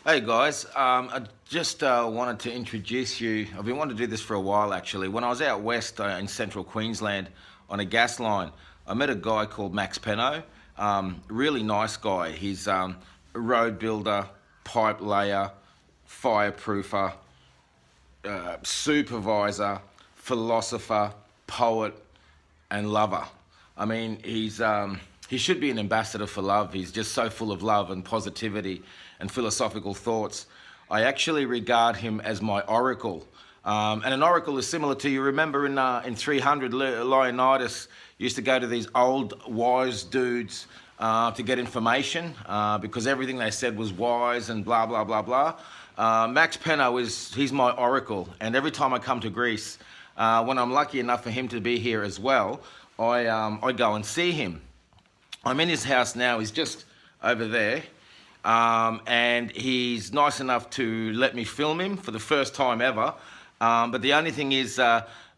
Hey guys, I just wanted to introduce you. I've been wanting to do this for a while actually. When I was out west in central Queensland on a gas line, I met a guy called Max Peno. Really nice guy. He's a road builder, pipe layer, fireproofer, supervisor, philosopher, poet, and lover. I mean, he should be an ambassador for love. He's just so full of love and positivity and philosophical thoughts. I actually regard him as my oracle. And an oracle is similar to, you remember in 300, Leonidas used to go to these old wise dudes to get information because everything they said was wise and blah, blah, blah, blah. Max Peno he's my oracle. And every time I come to Greece, when I'm lucky enough for him to be here as well, I go and see him. I'm in his house now. He's just over there. And he's nice enough to let me film him for the first time ever. But the only thing is,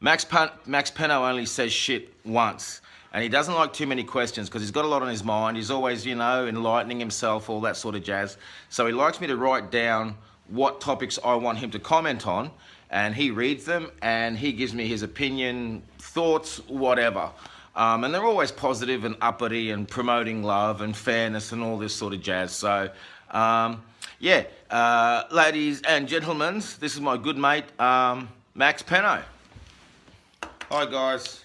Max Peno only says shit once. And he doesn't like too many questions because he's got a lot on his mind. He's always, enlightening himself, all that sort of jazz. So he likes me to write down what topics I want him to comment on. And he reads them and he gives me his opinion, thoughts, whatever. And they're always positive and uppity and promoting love and fairness and all this sort of jazz. So, ladies and gentlemen, this is my good mate, Max Peno. Hi guys,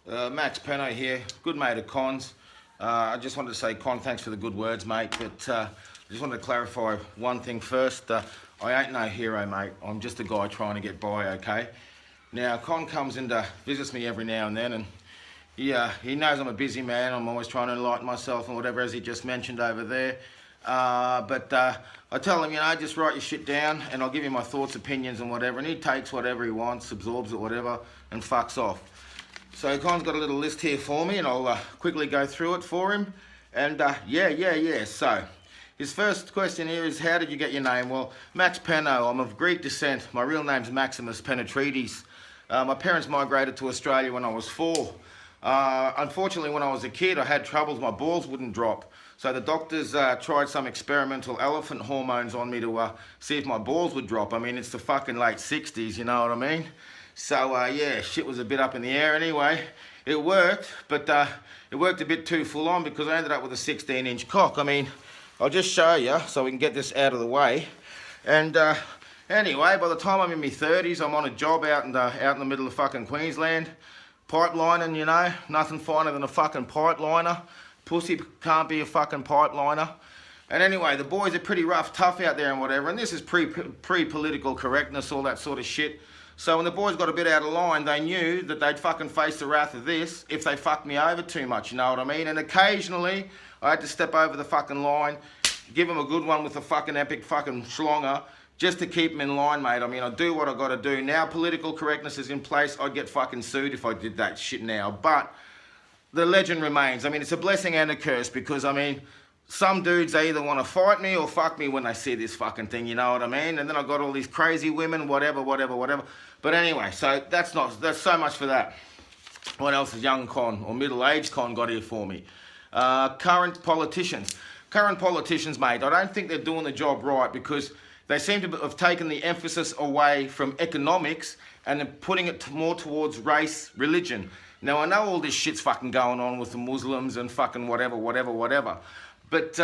Max Peno here, good mate of Con's. I just wanted to say, Con, thanks for the good words, mate, but I just wanted to clarify one thing first. I ain't no hero, mate. I'm just a guy trying to get by, okay? Now, Con comes in to visits me every now and then, and yeah, he knows I'm a busy man. I'm always trying to enlighten myself and whatever, as he just mentioned over there. But I tell him, just write your shit down and I'll give you my thoughts, opinions and whatever. And he takes whatever he wants, absorbs it, whatever, and fucks off. So Con's got a little list here for me and I'll quickly go through it for him. And So his first question here is, how did you get your name? Well, Max Peno, I'm of Greek descent. My real name's Maximus Penetrides. My parents migrated to Australia when I was 4. Unfortunately, when I was a kid, I had troubles. My balls wouldn't drop. So the doctors tried some experimental elephant hormones on me to see if my balls would drop. I mean, it's the fucking late 60s, you know what I mean? So, shit was a bit up in the air anyway. It worked, but it worked a bit too full on because I ended up with a 16-inch cock. I mean, I'll just show you so we can get this out of the way. And anyway, by the time I'm in my 30s, I'm on a job out in the middle of fucking Queensland. Pipelining, nothing finer than a fucking pipeliner. Pussy can't be a fucking pipeliner. And anyway, the boys are pretty rough, tough out there and whatever. And this is pre-political correctness, all that sort of shit. So when the boys got a bit out of line, they knew that they'd fucking face the wrath of this if they fucked me over too much, you know what I mean? And occasionally, I had to step over the fucking line, give them a good one with a fucking epic fucking schlonger, just to keep them in line, mate. I mean, I do what I gotta do. Now political correctness is in place. I'd get fucking sued if I did that shit now. But the legend remains. I mean, it's a blessing and a curse because, I mean, some dudes, they either want to fight me or fuck me when they see this fucking thing, you know what I mean? And then I got all these crazy women, whatever. But anyway, so that's so much for that. What else has young Con or middle-aged Con got here for me? Current politicians. Current politicians, mate, I don't think they're doing the job right because they seem to have taken the emphasis away from economics and then putting it more towards race, religion. Now, I know all this shit's fucking going on with the Muslims and fucking whatever. But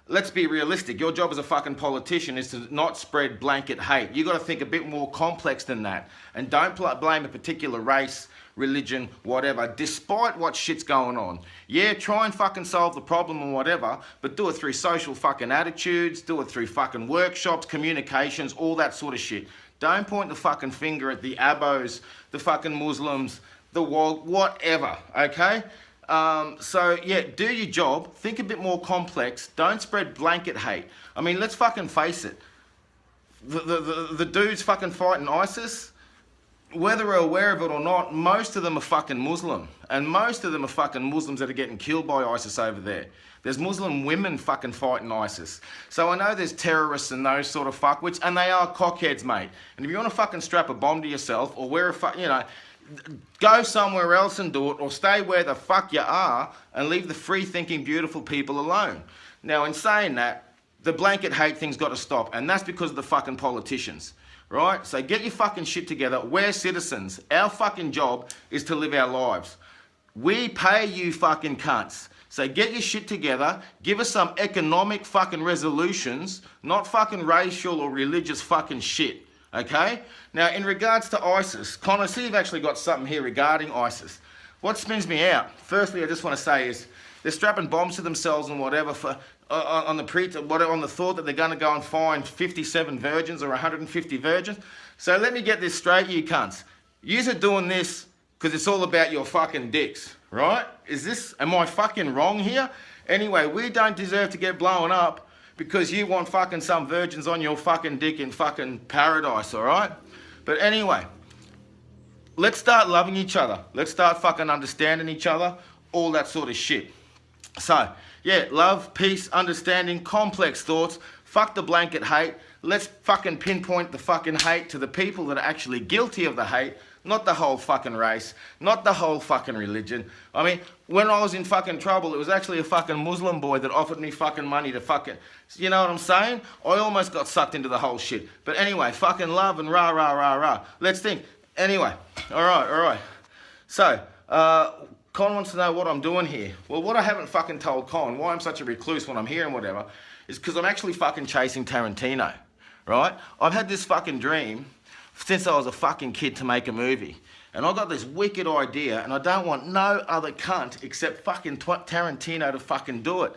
let's be realistic. Your job as a fucking politician is to not spread blanket hate. You got to think a bit more complex than that. And don't blame a particular race, religion, whatever, despite what shit's going on. Yeah, try and fucking solve the problem and whatever, but do it through social fucking attitudes, do it through fucking workshops, communications, all that sort of shit. Don't point the fucking finger at the abos, the fucking Muslims, the wog, whatever, okay? Do your job, think a bit more complex, don't spread blanket hate. I mean, let's fucking face it. The dudes fucking fighting ISIS, whether we're aware of it or not, most of them are fucking Muslim. And most of them are fucking Muslims that are getting killed by ISIS over there. There's Muslim women fucking fighting ISIS. So I know there's terrorists and those sort of fuckwits, and they are cockheads, mate. And if you want to fucking strap a bomb to yourself or wear a go somewhere else and do it, or stay where the fuck you are and leave the free-thinking, beautiful people alone. Now, in saying that, the blanket hate thing's got to stop, and that's because of the fucking politicians, right? So get your fucking shit together. We're citizens. Our fucking job is to live our lives. We pay you fucking cunts. So get your shit together, give us some economic fucking resolutions, not fucking racial or religious fucking shit, okay? Now, in regards to ISIS, Con, I see you've actually got something here regarding ISIS. What spins me out, firstly, I just want to say is, they're strapping bombs to themselves and whatever for, on the thought that they're going to go and find 57 virgins or 150 virgins. So let me get this straight, you cunts. Yous are doing this because it's all about your fucking dicks, right? Am I fucking wrong here? Anyway, we don't deserve to get blown up because you want fucking some virgins on your fucking dick in fucking paradise, all right? But anyway, let's start loving each other. Let's start fucking understanding each other, all that sort of shit. So, yeah, love, peace, understanding, complex thoughts, fuck the blanket hate. Let's fucking pinpoint the fucking hate to the people that are actually guilty of the hate, not the whole fucking race, not the whole fucking religion. I mean, when I was in fucking trouble, it was actually a fucking Muslim boy that offered me fucking money to fucking, you know what I'm saying? I almost got sucked into the whole shit. But anyway, fucking love and rah, rah, rah, rah. Let's think. Anyway, all right. So, Con wants to know what I'm doing here. Well, what I haven't fucking told Con, why I'm such a recluse when I'm here and whatever, is because I'm actually fucking chasing Tarantino, right? I've had this fucking dream since I was a fucking kid to make a movie. And I got this wicked idea, and I don't want no other cunt except fucking Tarantino to fucking do it.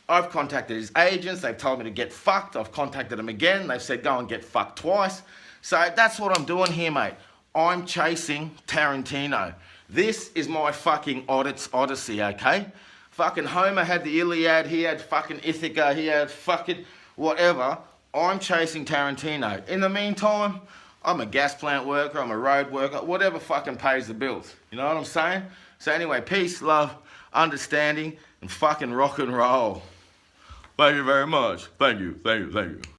I've contacted his agents, they've told me to get fucked. I've contacted them again, they've said go and get fucked twice. So that's what I'm doing here, mate. I'm chasing Tarantino. This is my fucking odyssey, okay? Fucking Homer had the Iliad, he had fucking Ithaca, he had fucking whatever. I'm chasing Tarantino. In the meantime, I'm a gas plant worker, I'm a road worker, whatever fucking pays the bills. You know what I'm saying? So anyway, peace, love, understanding, and fucking rock and roll. Thank you very much. Thank you.